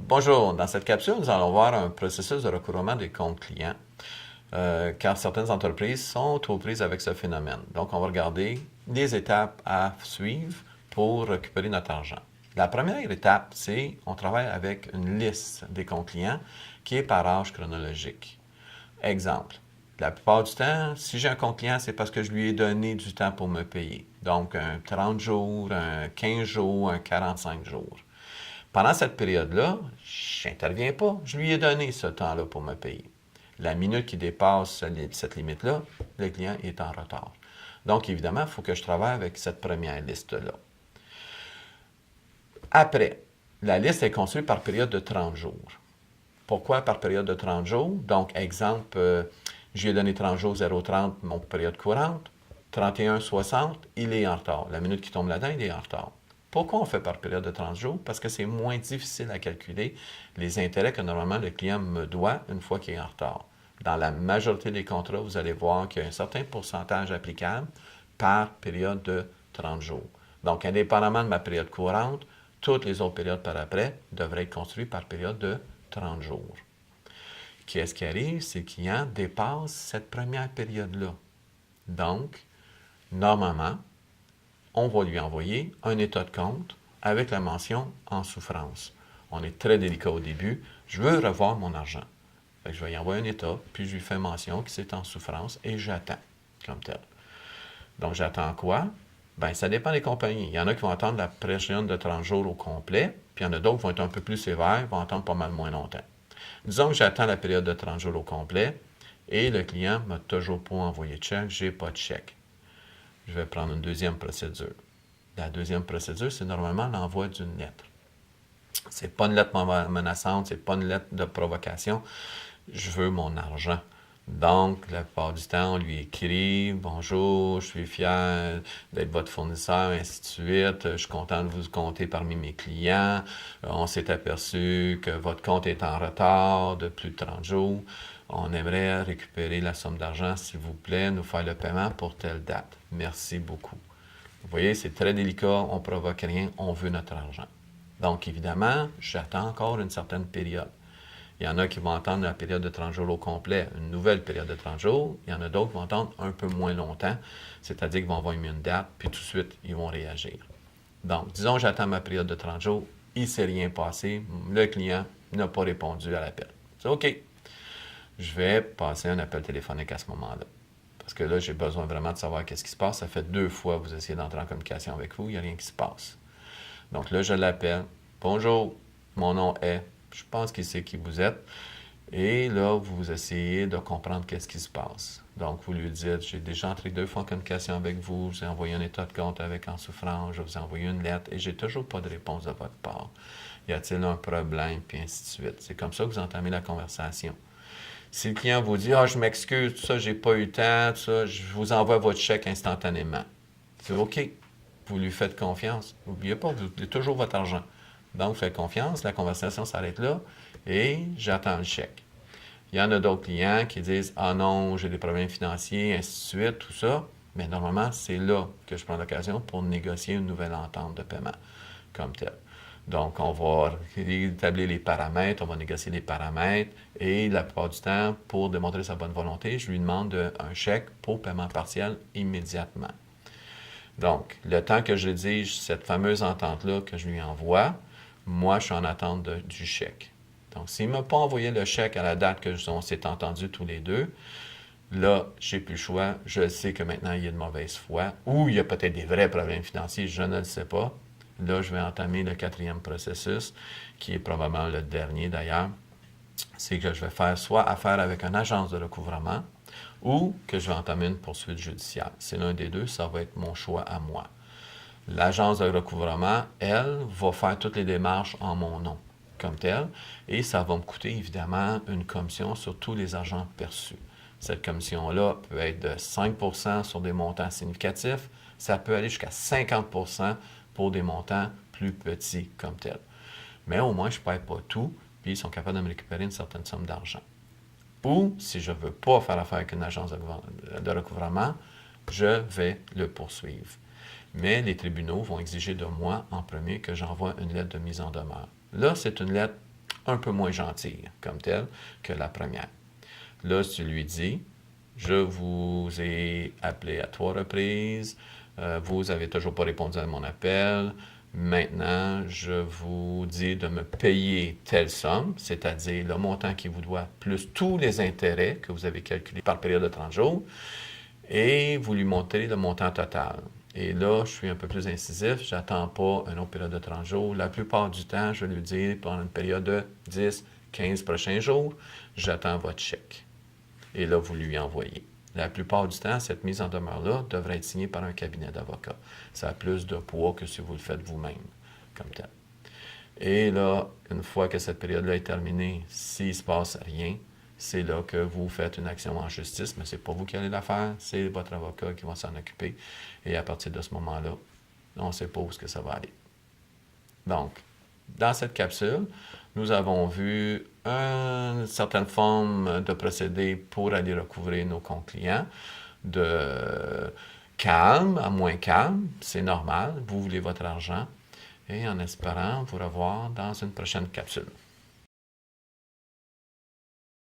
Bonjour, dans cette capsule, nous allons voir un processus de recouvrement des comptes clients, car certaines entreprises sont aux prises avec ce phénomène. Donc, on va regarder les étapes à suivre pour récupérer notre argent. La première étape, c'est on travaille avec une liste des comptes clients qui est par âge chronologique. Exemple, la plupart du temps, si j'ai un compte client, c'est parce que je lui ai donné du temps pour me payer. Donc, un 30 jours, un 15 jours, un 45 jours. Pendant cette période-là, je n'interviens pas. Je lui ai donné ce temps-là pour me payer. La minute qui dépasse cette limite-là, le client est en retard. Donc, évidemment, il faut que je travaille avec cette première liste-là. Après, la liste est construite par période de 30 jours. Pourquoi par période de 30 jours? Donc, exemple, je lui ai donné 30 jours, 0,30, mon période courante. 31,60, il est en retard. La minute qui tombe là-dedans, il est en retard. Pourquoi on fait par période de 30 jours? Parce que c'est moins difficile à calculer les intérêts que normalement le client me doit une fois qu'il est en retard. Dans la majorité des contrats, vous allez voir qu'il y a un certain pourcentage applicable par période de 30 jours. Donc, indépendamment de ma période courante, toutes les autres périodes par après devraient être construites par période de 30 jours. Qu'est-ce qui arrive? C'est que le client dépasse cette première période-là. Donc, normalement, on va lui envoyer un état de compte avec la mention en souffrance. On est très délicat au début. Je veux revoir mon argent. Fait que je vais y envoyer un état, puis je lui fais mention que c'est en souffrance et j'attends comme tel. Donc, j'attends quoi? Bien, ça dépend des compagnies. Il y en a qui vont attendre la période de 30 jours au complet, puis il y en a d'autres qui vont être un peu plus sévères, vont attendre pas mal moins longtemps. Disons que j'attends la période de 30 jours au complet et le client ne m'a toujours pas envoyé de chèque, je n'ai pas de chèque. Je vais prendre une deuxième procédure. La deuxième procédure, c'est normalement l'envoi d'une lettre. Ce n'est pas une lettre menaçante, ce n'est pas une lettre de provocation. Je veux mon argent. Donc, la plupart du temps, on lui écrit bonjour, je suis fier d'être votre fournisseur, ainsi de suite. Je suis content de vous compter parmi mes clients. On s'est aperçu que votre compte est en retard de plus de 30 jours. On aimerait récupérer la somme d'argent, s'il vous plaît, nous faire le paiement pour telle date. Merci beaucoup. Vous voyez, c'est très délicat, on ne provoque rien, on veut notre argent. Donc, évidemment, j'attends encore une certaine période. Il y en a qui vont attendre la période de 30 jours au complet, une nouvelle période de 30 jours. Il y en a d'autres qui vont attendre un peu moins longtemps, c'est-à-dire qu'ils vont envoyer une date, puis tout de suite, ils vont réagir. Donc, disons que j'attends ma période de 30 jours, il ne s'est rien passé, le client n'a pas répondu à l'appel. C'est OK. Je vais passer un appel téléphonique à ce moment-là. Parce que là, j'ai besoin vraiment de savoir qu'est-ce qui se passe. Ça fait 2 fois que vous essayez d'entrer en communication avec vous, il n'y a rien qui se passe. Donc là, je l'appelle. Bonjour, mon nom est. Je pense qu'il sait qui vous êtes. Et là, vous essayez de comprendre qu'est-ce qui se passe. Donc, vous lui dites, j'ai déjà entré 2 fois en communication avec vous, je vous ai envoyé un état de compte avec en souffrance, je vous ai envoyé une lettre et j'ai toujours pas de réponse de votre part. Y a-t-il un problème, puis ainsi de suite. C'est comme ça que vous entamez la conversation. Si le client vous dit, je m'excuse, tout ça, j'ai pas eu le temps, tout ça, je vous envoie votre chèque instantanément. C'est OK. Vous lui faites confiance. N'oubliez pas, vous avez toujours votre argent. Donc, faites confiance, la conversation s'arrête là et j'attends le chèque. Il y en a d'autres clients qui disent ah non, j'ai des problèmes financiers, ainsi de suite, tout ça. Mais normalement, c'est là que je prends l'occasion pour négocier une nouvelle entente de paiement comme tel. Donc, on va établir les paramètres, on va négocier les paramètres et la plupart du temps, pour démontrer sa bonne volonté, je lui demande un chèque pour paiement partiel immédiatement. Donc, le temps que je rédige cette fameuse entente-là que je lui envoie, moi, je suis en attente du chèque. Donc, s'il ne m'a pas envoyé le chèque à la date que on s'est entendu tous les deux, là, j'ai plus le choix. Je sais que maintenant, il y a de mauvaise foi ou il y a peut-être des vrais problèmes financiers, je ne le sais pas. Là, je vais entamer le 4e processus, qui est probablement le dernier d'ailleurs. C'est que je vais faire soit affaire avec une agence de recouvrement ou que je vais entamer une poursuite judiciaire. C'est l'un des deux, ça va être mon choix à moi. L'agence de recouvrement, elle, va faire toutes les démarches en mon nom, comme tel, et ça va me coûter évidemment une commission sur tous les argents perçus. Cette commission-là peut être de 5% sur des montants significatifs, ça peut aller jusqu'à 50% pour des montants plus petits comme tel. Mais au moins, je ne perds pas tout, puis ils sont capables de me récupérer une certaine somme d'argent. Ou, si je ne veux pas faire affaire avec une agence de recouvrement, je vais le poursuivre. Mais les tribunaux vont exiger de moi en premier que j'envoie une lettre de mise en demeure. Là, c'est une lettre un peu moins gentille comme telle que la première. Là, tu lui dis, je vous ai appelé à 3 reprises, vous n'avez toujours pas répondu à mon appel. Maintenant, je vous dis de me payer telle somme, c'est-à-dire le montant qui vous doit, plus tous les intérêts que vous avez calculés par période de 30 jours, et vous lui montrez le montant total. Et là, je suis un peu plus incisif, j'attends pas une autre période de 30 jours. La plupart du temps, je vais lui dire, pendant une période de 10, 15 prochains jours, j'attends votre chèque. Et là, vous lui envoyez. La plupart du temps, cette mise en demeure-là devrait être signée par un cabinet d'avocats. Ça a plus de poids que si vous le faites vous-même, comme tel. Et là, une fois que cette période-là est terminée, s'il ne se passe rien, c'est là que vous faites une action en justice, mais ce n'est pas vous qui allez la faire, c'est votre avocat qui va s'en occuper. Et à partir de ce moment-là, on ne sait pas où est-ce que ça va aller. Donc, dans cette capsule, nous avons vu une certaine forme de procédé pour aller recouvrir nos comptes clients, de calme à moins calme, c'est normal, vous voulez votre argent, et en espérant vous revoir dans une prochaine capsule.